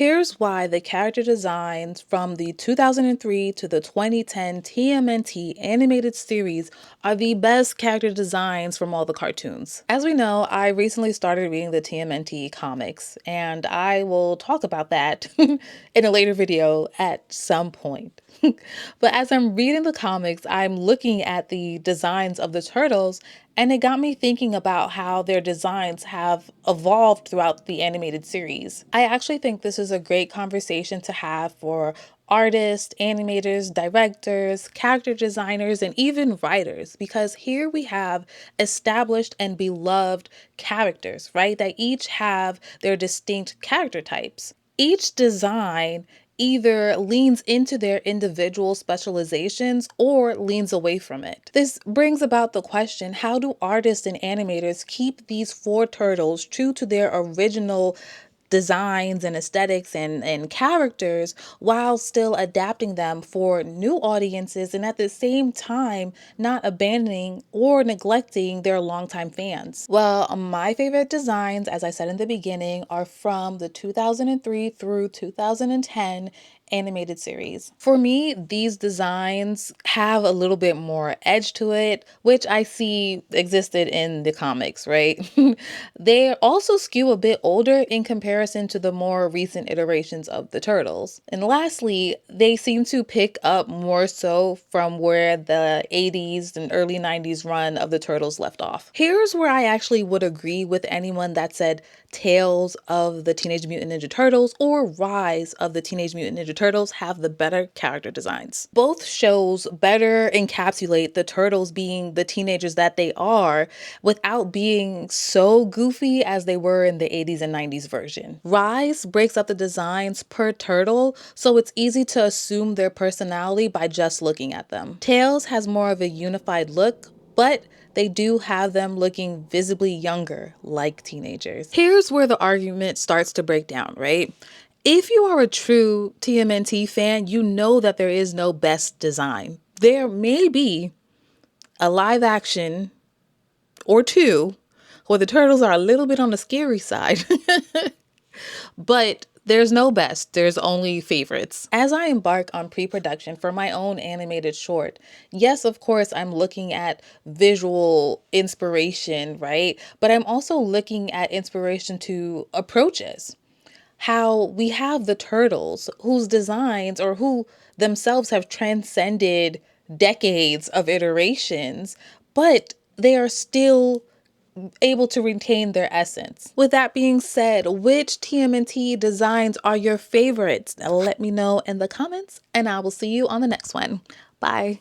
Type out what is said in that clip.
Here's why the character designs from the 2003 to the 2010 TMNT animated series are the best character designs from all the cartoons. As we know, I recently started reading the TMNT comics, and I will talk about that in a later video at some point. But as I'm reading the comics, I'm looking at the designs of the turtles, and it got me thinking about how their designs have evolved throughout the animated series. I actually think this is a great conversation to have for artists, animators, directors, character designers, and even writers, because here we have established and beloved characters, right? That each have their distinct character types. Each design either leans into their individual specializations or leans away from it. This brings about the question, how do artists and animators keep these four turtles true to their original designs and aesthetics and characters while still adapting them for new audiences and at the same time not abandoning or neglecting their longtime fans? Well, my favorite designs, as I said in the beginning, are from the 2003 through 2010 animated series. For me, these designs have a little bit more edge to it, which I see existed in the comics, right? They also skew a bit older in comparison to the more recent iterations of the Turtles. And lastly, they seem to pick up more so from where the 80s and early 90s run of the Turtles left off. Here's where I actually would agree with anyone that said Tales of the Teenage Mutant Ninja Turtles or Rise of the Teenage Mutant Ninja Turtles have the better character designs. Both shows better encapsulate the Turtles being the teenagers that they are without being so goofy as they were in the 80s and 90s version. Rise breaks up the designs per turtle, so it's easy to assume their personality by just looking at them. Tales has more of a unified look, but they do have them looking visibly younger, like teenagers. Here's where the argument starts to break down, right? If you are a true TMNT fan, you know that there is no best design. There may be a live action or two where the turtles are a little bit on the scary side, but there's no best, there's only favorites. As I embark on pre-production for my own animated short, yes, of course, I'm looking at visual inspiration, right? But I'm also looking at inspiration to approaches. How we have the turtles whose designs or who themselves have transcended decades of iterations, but they are still able to retain their essence. With that being said, which TMNT designs are your favorites? Let me know in the comments, and I will see you on the next one. Bye.